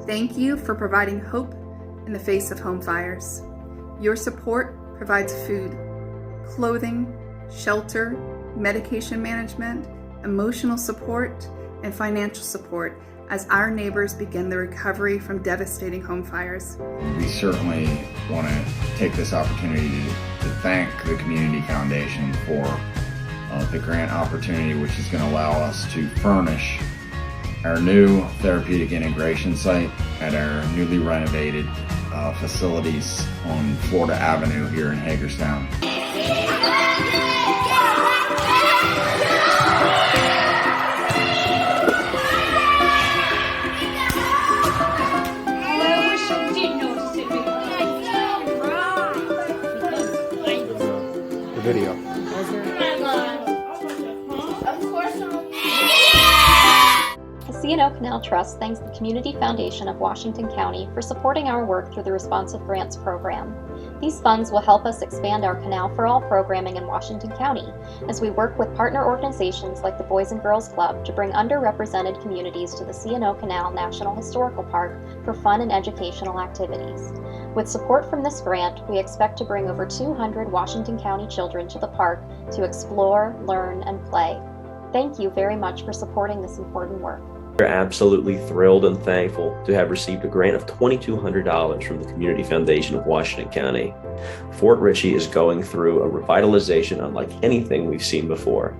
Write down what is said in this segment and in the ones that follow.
Thank you for providing hope in the face of home fires. Your support provides food, clothing, shelter, medication management, emotional support, and financial support as our neighbors begin the recovery from devastating home fires. We certainly want to take this opportunity to thank the Community Foundation for the grant opportunity, which is going to allow us to furnish our new therapeutic integration site at our newly renovated facilities on Florida Avenue here in Hagerstown. The video. The C&O Canal Trust thanks the Community Foundation of Washington County for supporting our work through the Responsive Grants Program. These funds will help us expand our Canal for All programming in Washington County as we work with partner organizations like the Boys and Girls Club to bring underrepresented communities to the C&O Canal National Historical Park for fun and educational activities. With support from this grant, we expect to bring over 200 Washington County children to the park to explore, learn, and play. Thank you very much for supporting this important work. We're absolutely thrilled and thankful to have received a grant of $2,200 from the Community Foundation of Washington County. Fort Ritchie is going through a revitalization unlike anything we've seen before.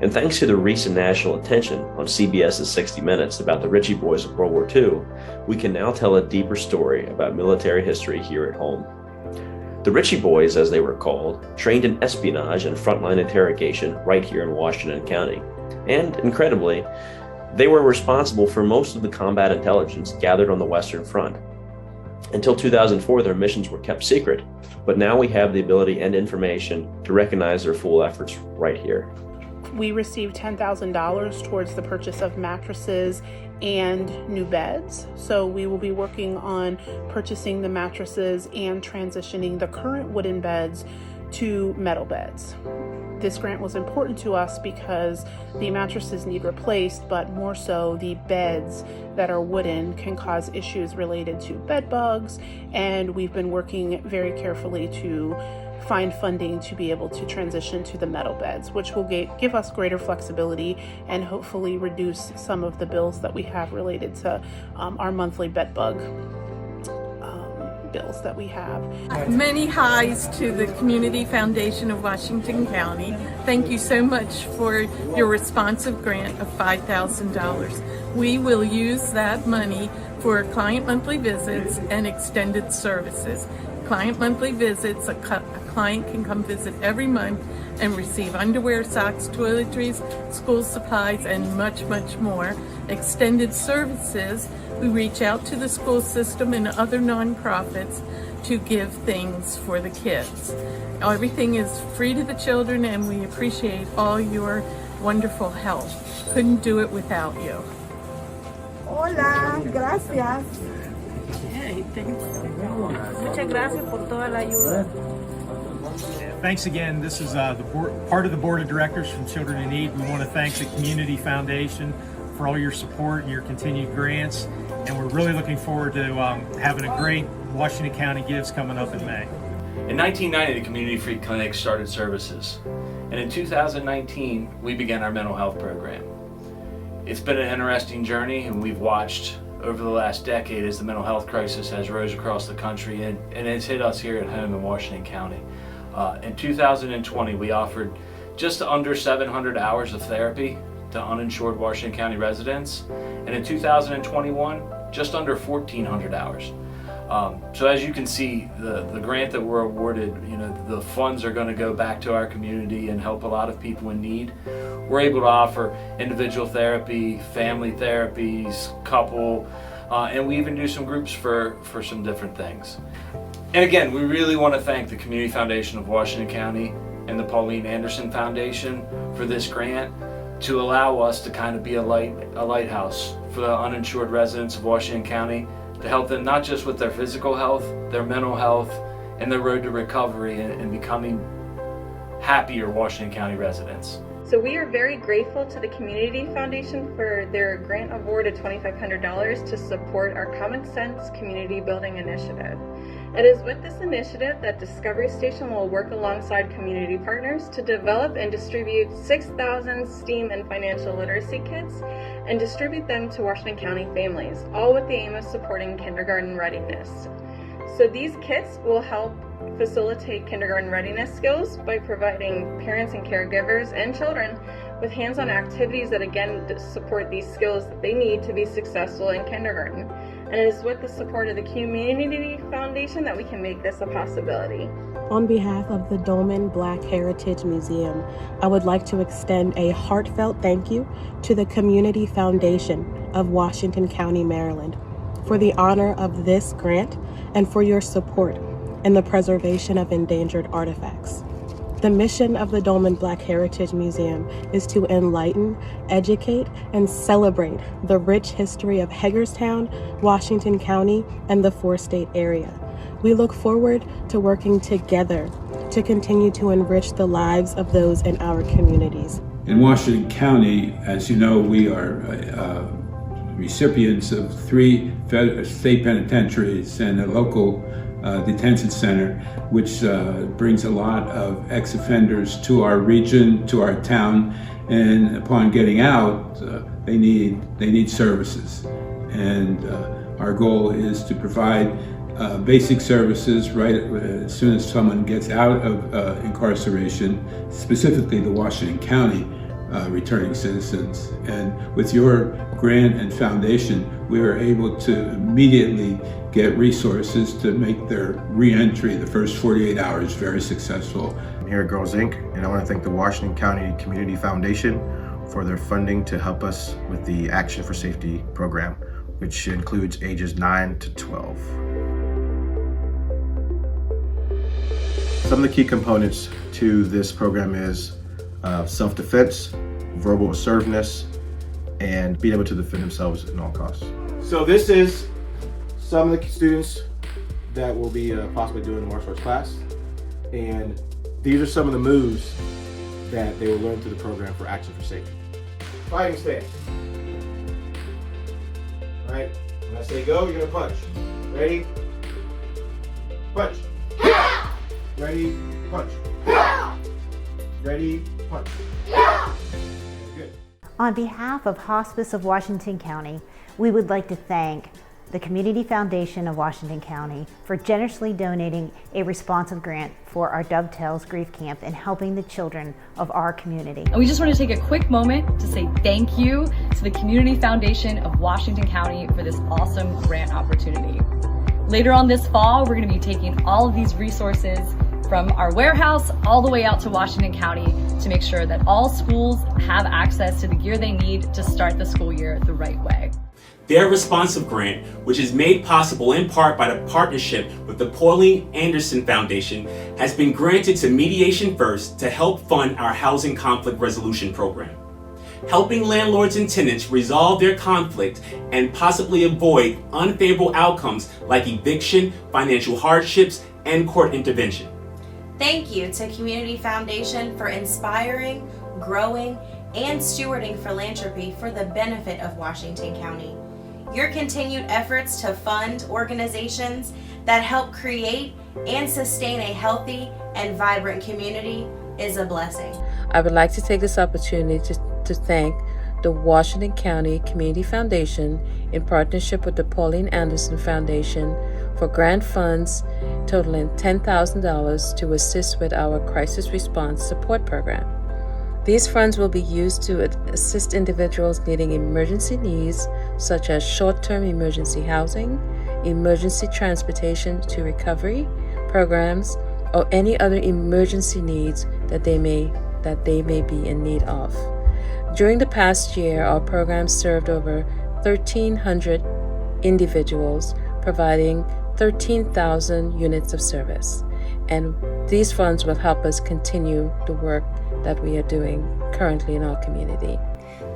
And thanks to the recent national attention on CBS's 60 Minutes about the Ritchie boys of World War II, we can now tell a deeper story about military history here at home. The Ritchie boys, as they were called, trained in espionage and frontline interrogation right here in Washington County. And incredibly, they were responsible for most of the combat intelligence gathered on the Western Front. Until 2004, their missions were kept secret, but now we have the ability and information to recognize their full efforts right here. We received $10,000 towards the purchase of mattresses and new beds. So we will be working on purchasing the mattresses and transitioning the current wooden beds to metal beds. This grant was important to us because the mattresses need replaced, but more so the beds that are wooden can cause issues related to bed bugs, and we've been working very carefully to find funding to be able to transition to the metal beds, which will give us greater flexibility and hopefully reduce some of the bills that we have related to our monthly bed bug bills that we have. Many highs to the Community Foundation of Washington County. Thank you so much for your responsive grant of $5,000. We will use that money for client monthly visits and extended services. Client monthly visits, a client can come visit every month and receive underwear, socks, toiletries, school supplies, and much, much more. Extended services, we reach out to the school system and other nonprofits to give things for the kids. Everything is free to the children, and we appreciate all your wonderful help. Couldn't do it without you. Hola, gracias. Hey, muchas gracias por toda la ayuda. Thanks again. This is part of the Board of Directors from Children in Need. We want to thank the Community Foundation for all your support and your continued grants. And we're really looking forward to having a great Washington County Gives coming up in May. In 1990, the Community Free Clinic started services. And in 2019, we began our mental health program. It's been an interesting journey, and we've watched over the last decade as the mental health crisis has rose across the country, and it's hit us here at home in Washington County. In 2020, we offered just under 700 hours of therapy to uninsured Washington County residents, and in 2021, just under 1,400 hours. So as you can see, the grant that we're awarded, the funds are going to go back to our community and help a lot of people in need. We're able to offer individual therapy, family therapies, couple, and we even do some groups for some different things. And again, we really want to thank the Community Foundation of Washington County and the Pauline Anderson Foundation for this grant to allow us to kind of be a lighthouse for the uninsured residents of Washington County, to help them not just with their physical health, their mental health, and their road to recovery and becoming happier Washington County residents. So we are very grateful to the Community Foundation for their grant award of $2,500 to support our Common Sense Community Building Initiative. It is with this initiative that Discovery Station will work alongside community partners to develop and distribute 6,000 STEAM and financial literacy kits and distribute them to Washington County families, all with the aim of supporting kindergarten readiness. So these kits will help facilitate kindergarten readiness skills by providing parents and caregivers and children with hands-on activities that again support these skills that they need to be successful in kindergarten. And it is with the support of the Community Foundation that we can make this a possibility. On behalf of the Dolman Black Heritage Museum, I would like to extend a heartfelt thank you to the Community Foundation of Washington County, Maryland, for the honor of this grant and for your support in the preservation of endangered artifacts. The mission of the Dolman Black Heritage Museum is to enlighten, educate, and celebrate the rich history of Hagerstown, Washington County, and the four-state area. We look forward to working together to continue to enrich the lives of those in our communities. In Washington County, as you know, we are recipients of 3 state penitentiaries and a local detention center, which brings a lot of ex-offenders to our region, to our town, and upon getting out, they need services. And our goal is to provide basic services right as soon as someone gets out of incarceration, specifically the Washington County returning citizens. And with your grant and foundation, we are able to immediately get resources to make their re-entry, the first 48 hours, very successful. I'm here at Girls Inc., and I want to thank the Washington County Community Foundation for their funding to help us with the Action for Safety program, which includes ages 9 to 12. Some of the key components to this program is self-defense, verbal assertiveness, and being able to defend themselves at all costs. So this is some of the students that will be possibly doing the martial arts class, and these are some of the moves that they will learn through the program for Action for Safety. Fighting stance. All right, when I say go, you're gonna punch. Ready? Punch. Ready? Punch. Ready? Punch. Good. On behalf of Hospice of Washington County, we would like to thank the Community Foundation of Washington County for generously donating a responsive grant for our Dovetails Grief Camp and helping the children of our community. And we just want to take a quick moment to say thank you to the Community Foundation of Washington County for this awesome grant opportunity. Later on this fall, we're going to be taking all of these resources from our warehouse all the way out to Washington County to make sure that all schools have access to the gear they need to start the school year the right way. Their responsive grant, which is made possible in part by the partnership with the Pauline Anderson Foundation, has been granted to Mediation First to help fund our housing conflict resolution program, helping landlords and tenants resolve their conflict and possibly avoid unfavorable outcomes like eviction, financial hardships, and court intervention. Thank you to Community Foundation for inspiring, growing, and stewarding philanthropy for the benefit of Washington County. Your continued efforts to fund organizations that help create and sustain a healthy and vibrant community is a blessing. I would like to take this opportunity to thank the Washington County Community Foundation in partnership with the Pauline Anderson Foundation for grant funds totaling $10,000 to assist with our crisis response support program. These funds will be used to assist individuals needing emergency needs such as short-term emergency housing, emergency transportation to recovery programs, or any other emergency needs that they may be in need of. During the past year, our program served over 1,300 individuals, providing 13,000 units of service. And these funds will help us continue the work that we are doing currently in our community.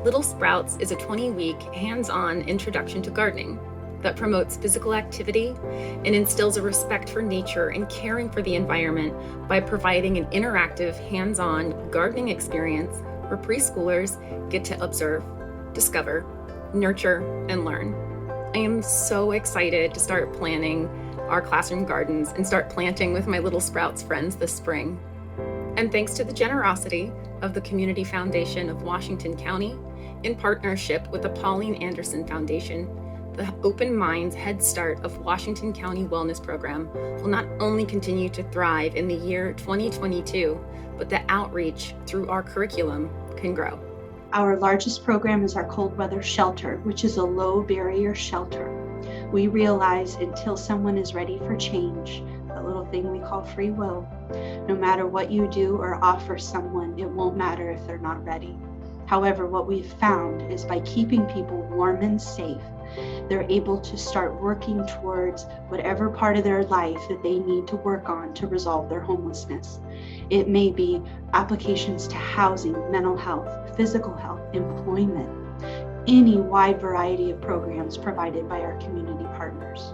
Little Sprouts is a 20-week hands-on introduction to gardening. that promotes physical activity and instills a respect for nature and caring for the environment by providing an interactive, hands-on gardening experience where preschoolers get to observe, discover, nurture, and learn. I am so excited to start planning our classroom gardens and start planting with my Little Sprouts friends this spring. And thanks to the generosity of the Community Foundation of Washington County, in partnership with the Pauline Anderson Foundation, the Open Minds Head Start of Washington County Wellness Program will not only continue to thrive in the year 2022, but the outreach through our curriculum can grow. Our largest program is our cold weather shelter, which is a low barrier shelter. We realize until someone is ready for change, that little thing we call free will, no matter what you do or offer someone, it won't matter if they're not ready. However, what we've found is by keeping people warm and safe, they're able to start working towards whatever part of their life that they need to work on to resolve their homelessness. It may be applications to housing, mental health, physical health, employment, any wide variety of programs provided by our community partners.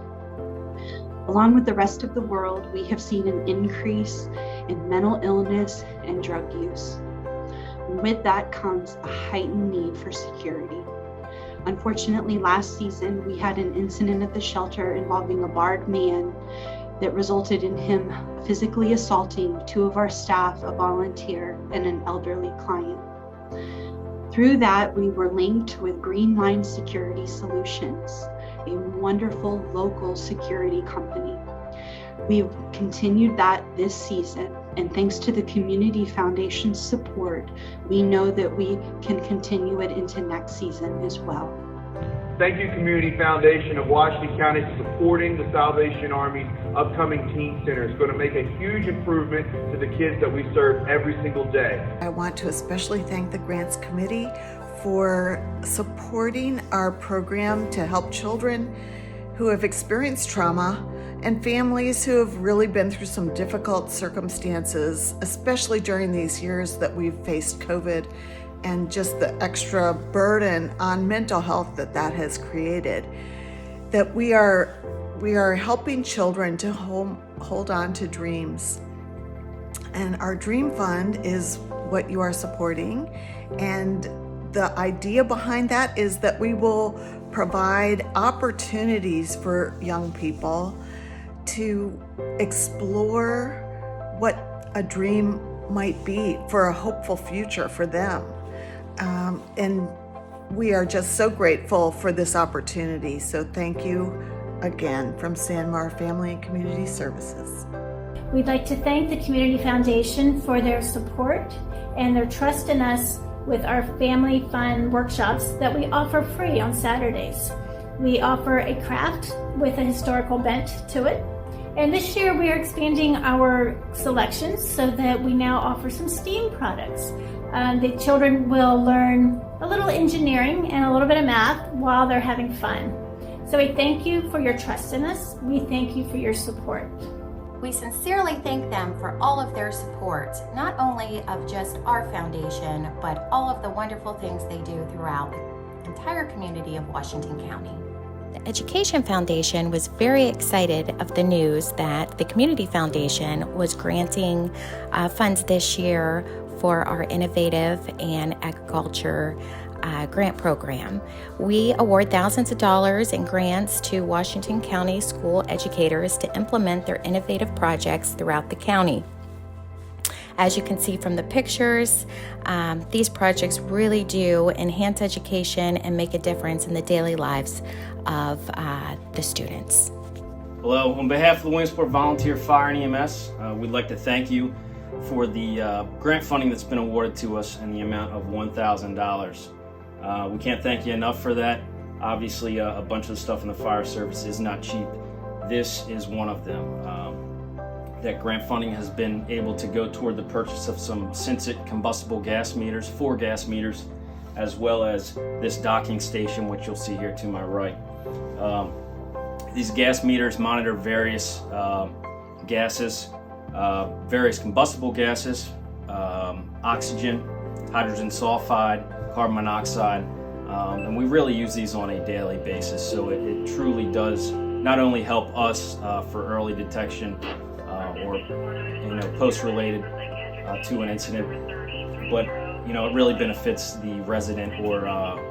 Along with the rest of the world, we have seen an increase in mental illness and drug use. With that comes a heightened need for security. Unfortunately, last season, we had an incident at the shelter involving a barred man that resulted in him physically assaulting two of our staff, a volunteer, and an elderly client. Through that, we were linked with Green Line Security Solutions, a wonderful local security company. We've continued that this season, and thanks to the Community Foundation's support, we know that we can continue it into next season as well. Thank you, Community Foundation of Washington County, for supporting the Salvation Army's upcoming Teen Center. It's going to make a huge improvement to the kids that we serve every single day. I want to especially thank the Grants Committee for supporting our program to help children who have experienced trauma and families who have really been through some difficult circumstances, especially during these years that we've faced COVID and just the extra burden on mental health that has created. That we are helping children to hold on to dreams. And our Dream Fund is what you are supporting. And the idea behind that is that we will provide opportunities for young people to explore what a dream might be for a hopeful future for them. And we are just so grateful for this opportunity. So thank you again from Sanmar Family and Community Services. We'd like to thank the Community Foundation for their support and their trust in us with our family fun workshops that we offer free on Saturdays. We offer a craft with a historical bent to it. And this year we are expanding our selections so that we now offer some STEAM products. The children will learn a little engineering and a little bit of math while they're having fun. So we thank you for your trust in us. We thank you for your support. We sincerely thank them for all of their support, not only of just our foundation, but all of the wonderful things they do throughout the entire community of Washington County. The Education Foundation was very excited of the news that the Community Foundation was granting funds this year for our innovative and agriculture grant program. We award thousands of dollars in grants to Washington County school educators to implement their innovative projects throughout the county. As you can see from the pictures, these projects really do enhance education and make a difference in the daily lives of the students. Hello, on behalf of the Williamsport Volunteer Fire and EMS, we'd like to thank you for the grant funding that's been awarded to us in the amount of $1,000. We can't thank you enough for that. Obviously, a bunch of the stuff in the fire service is not cheap. This is one of them. That grant funding has been able to go toward the purchase of some Sensit combustible gas meters, 4 gas meters, as well as this docking station, which you'll see here to my right. These gas meters monitor various gases, various combustible gases, oxygen, hydrogen sulfide, carbon monoxide, And we really use these on a daily basis, so it truly does not only help us for early detection or post-related to an incident, but it really benefits the resident or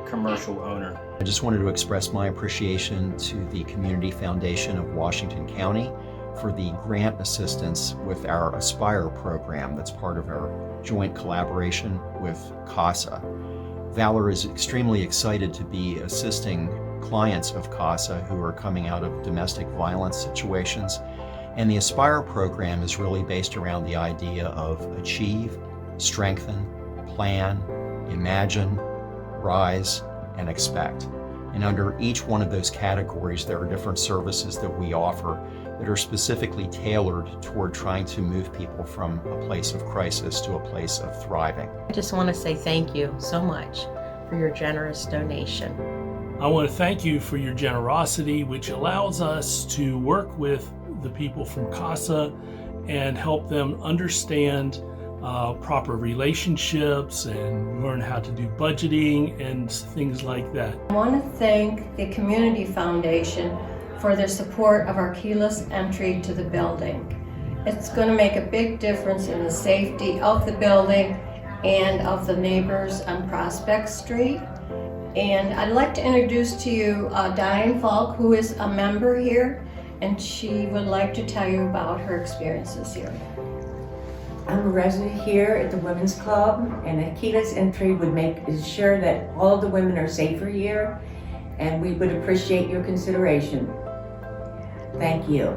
commercial owner. I just wanted to express my appreciation to the Community Foundation of Washington County for the grant assistance with our Aspire program that's part of our joint collaboration with CASA. Valor is extremely excited to be assisting clients of CASA who are coming out of domestic violence situations. And the Aspire program is really based around the idea of achieve, strengthen, plan, imagine, rise, and expect. And under each one of those categories, there are different services that we offer that are specifically tailored toward trying to move people from a place of crisis to a place of thriving. I just want to say thank you so much for your generous donation. I want to thank you for your generosity, which allows us to work with the people from CASA and help them understand proper relationships and learn how to do budgeting and things like that. I want to thank the Community Foundation for their support of our keyless entry to the building. It's going to make a big difference in the safety of the building and of the neighbors on Prospect Street. And I'd like to introduce to you Diane Falk, who is a member here, and she would like to tell you about her experiences here. I'm a resident here at the Women's Club, and a keyless entry would make sure that all of the women are safer here, and we would appreciate your consideration. Thank you.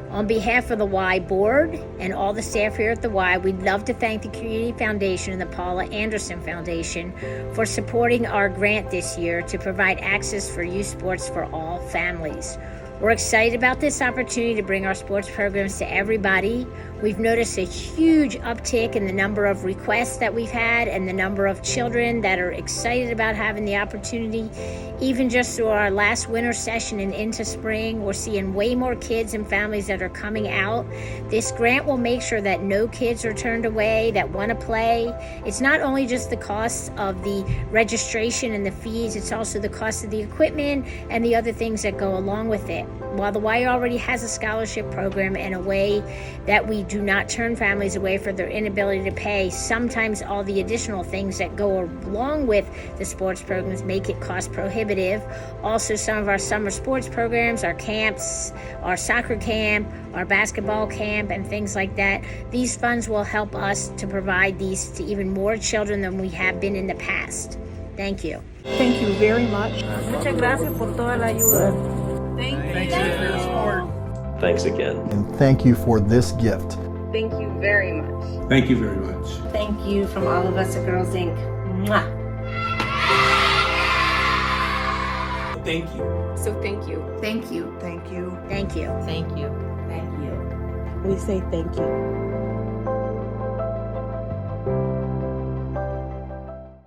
On behalf of the Y Board and all the staff here at the Y, we'd love to thank the Community Foundation and the Paula Anderson Foundation for supporting our grant this year to provide access for youth sports for all families. We're excited about this opportunity to bring our sports programs to everybody. We've noticed a huge uptick in the number of requests that we've had and the number of children that are excited about having the opportunity. Even just through our last winter session and into spring, we're seeing way more kids and families that are coming out. This grant will make sure that no kids are turned away that want to play. It's not only just the cost of the registration and the fees, it's also the cost of the equipment and the other things that go along with it. While the Y already has a scholarship program in a way that we do not turn families away for their inability to pay, sometimes all the additional things that go along with the sports programs make it cost prohibitive. Also, some of our summer sports programs, our camps, our soccer camp, our basketball camp, and things like that, these funds will help us to provide these to even more children than we have been in the past. Thank you. Thank you very much. Muchas gracias por toda la ayuda. Thanks for your support. Thanks again. And thank you for this gift. Thank you very much. Thank you very much. Thank you from all of us at Girls Inc. Mwah. Thank you. So thank you. Thank you. Thank you. Thank you. Thank you. Thank you. We say thank you.